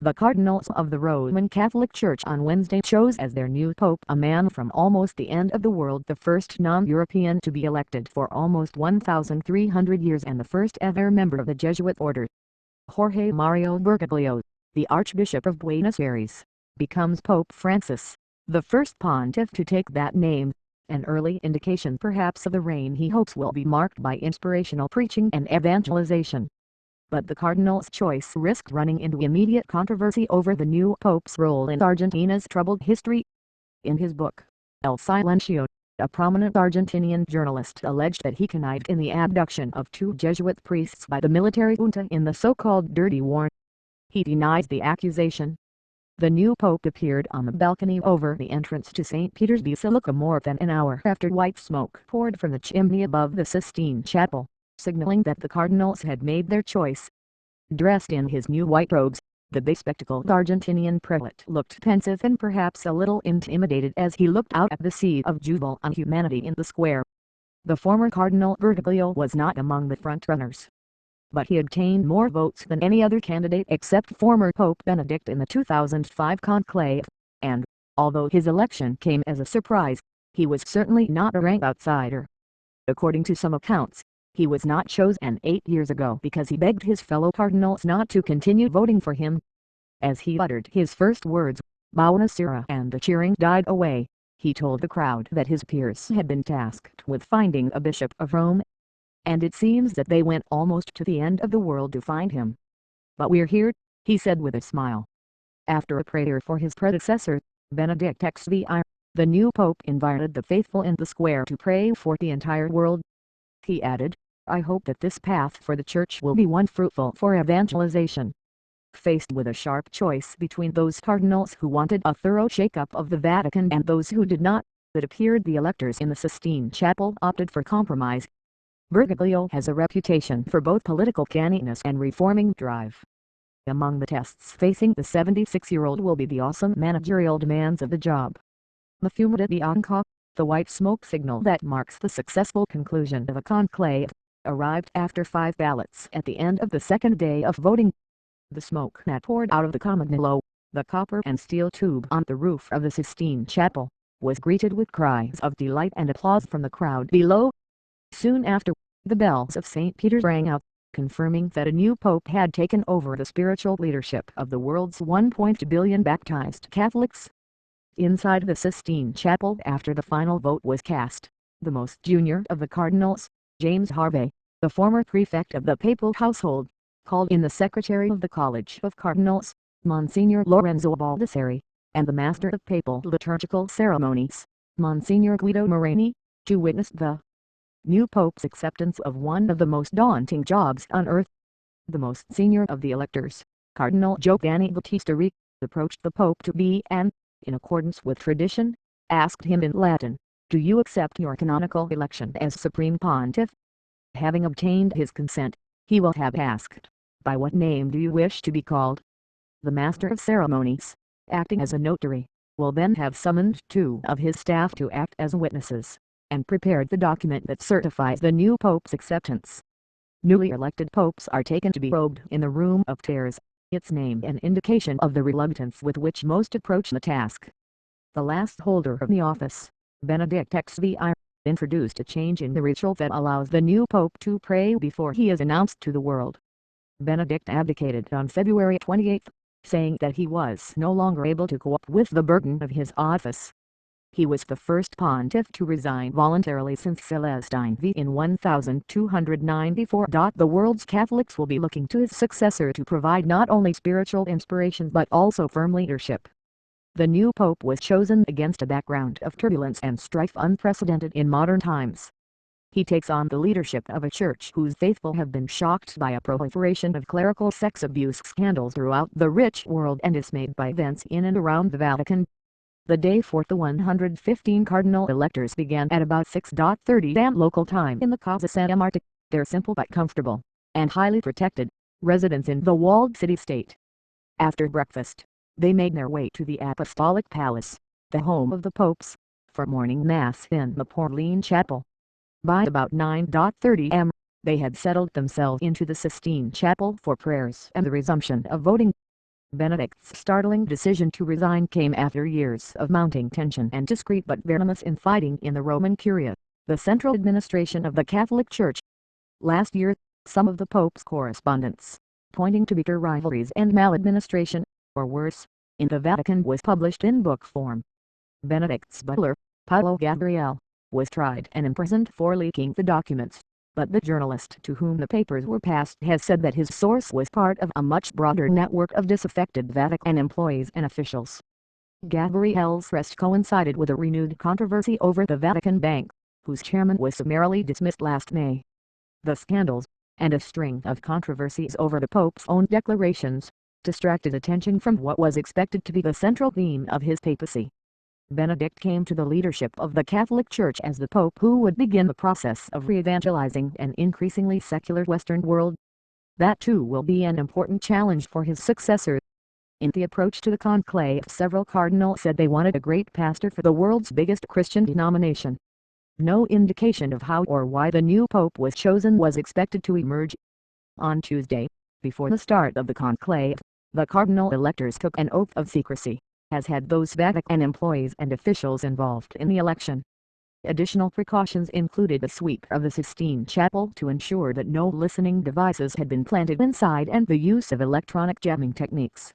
The cardinals of the Roman Catholic Church on Wednesday chose as their new pope a man from almost the end of the world, the first non-European to be elected for almost 1,300 years and the first ever member of the Jesuit order. Jorge Mario Bergoglio, the Archbishop of Buenos Aires, becomes Pope Francis, the first pontiff to take that name, an early indication perhaps of the reign he hopes will be marked by inspirational preaching and evangelization. But the cardinal's choice risked running into immediate controversy over the new pope's role in Argentina's troubled history. In his book, El Silencio, a prominent Argentinian journalist alleged that he connived in the abduction of 2 Jesuit priests by the military junta in the so-called Dirty War. He denies the accusation. The new pope appeared on the balcony over the entrance to St. Peter's Basilica more than an hour after white smoke poured from the chimney above the Sistine Chapel, signaling that the cardinals had made their choice. Dressed in his new white robes, the bespectacled Argentinian prelate looked pensive and perhaps a little intimidated as he looked out at the sea of jubile on humanity in the square. The former Cardinal Bergoglio was not among the front-runners, but he obtained more votes than any other candidate except former Pope Benedict in the 2005 conclave, and, although his election came as a surprise, he was certainly not a rank outsider. According to some accounts, he was not chosen 8 years ago because he begged his fellow cardinals not to continue voting for him. As he uttered his first words, Buonasera, and the cheering died away, he told the crowd that his peers had been tasked with finding a bishop of Rome. And it seems that they went almost to the end of the world to find him. But we're here, he said with a smile. After a prayer for his predecessor, Benedict XVI, the new pope invited the faithful in the square to pray for the entire world. He added, I hope that this path for the Church will be one fruitful for evangelization. Faced with a sharp choice between those cardinals who wanted a thorough shake-up of the Vatican and those who did not, it appeared the electors in the Sistine Chapel opted for compromise. Bergoglio has a reputation for both political canniness and reforming drive. Among the tests facing the 76-year-old will be the awesome managerial demands of the job. The Fumata Bianca, the white smoke signal that marks the successful conclusion of a conclave, arrived after 5 ballots at the end of the second day of voting. The smoke that poured out of the Campanile, the copper and steel tube on the roof of the Sistine Chapel, was greeted with cries of delight and applause from the crowd below. Soon after, the bells of St. Peter's rang out, confirming that a new pope had taken over the spiritual leadership of the world's 1.2 billion baptized Catholics. Inside the Sistine Chapel after the final vote was cast, the most junior of the cardinals, James Harvey, the former prefect of the papal household, called in the secretary of the College of Cardinals, Monsignor Lorenzo Baldessari, and the master of papal liturgical ceremonies, Monsignor Guido Morani, to witness the new pope's acceptance of one of the most daunting jobs on earth. The most senior of the electors, Cardinal Giovanni Battista Re, approached the pope to be and, in accordance with tradition, asked him in Latin, do you accept your canonical election as Supreme Pontiff? Having obtained his consent, he will have asked, by what name do you wish to be called? The Master of Ceremonies, acting as a notary, will then have summoned 2 of his staff to act as witnesses, and prepared the document that certifies the new pope's acceptance. Newly elected popes are taken to be robed in the Room of Tears, its name an indication of the reluctance with which most approach the task. The last holder of the office, Benedict XVI, introduced a change in the ritual that allows the new pope to pray before he is announced to the world. Benedict abdicated on February 28, saying that he was no longer able to cope with the burden of his office. He was the first pontiff to resign voluntarily since Celestine V in 1294. The world's Catholics will be looking to his successor to provide not only spiritual inspiration but also firm leadership. The new pope was chosen against a background of turbulence and strife unprecedented in modern times. He takes on the leadership of a church whose faithful have been shocked by a proliferation of clerical sex abuse scandals throughout the rich world and dismayed by events in and around the Vatican. The day for the 115 cardinal electors began at about 6:30 am local time in the Casa Santa Marta, their simple but comfortable, and highly protected, residence in the walled city-state. After breakfast, they made their way to the Apostolic Palace, the home of the popes, for morning mass in the Pauline Chapel. By about 9:30 am, they had settled themselves into the Sistine Chapel for prayers and the resumption of voting. Benedict's startling decision to resign came after years of mounting tension and discreet but venomous infighting in the Roman Curia, the central administration of the Catholic Church. Last year, some of the Pope's correspondence, pointing to bitter rivalries and maladministration, or worse, in the Vatican was published in book form. Benedict's butler, Paolo Gabriele, was tried and imprisoned for leaking the documents, but the journalist to whom the papers were passed has said that his source was part of a much broader network of disaffected Vatican employees and officials. Gabriele's arrest coincided with a renewed controversy over the Vatican Bank, whose chairman was summarily dismissed last May. The scandals, and a string of controversies over the Pope's own declarations, distracted attention from what was expected to be the central theme of his papacy. Benedict came to the leadership of the Catholic Church as the Pope who would begin the process of re-evangelizing an increasingly secular Western world. That too will be an important challenge for his successor. In the approach to the conclave, several cardinals said they wanted a great pastor for the world's biggest Christian denomination. No indication of how or why the new Pope was chosen was expected to emerge. On Tuesday, before the start of the conclave, the cardinal electors took an oath of secrecy, as had those Vatican employees and officials involved in the election. Additional precautions included the sweep of the Sistine Chapel to ensure that no listening devices had been planted inside and the use of electronic jamming techniques.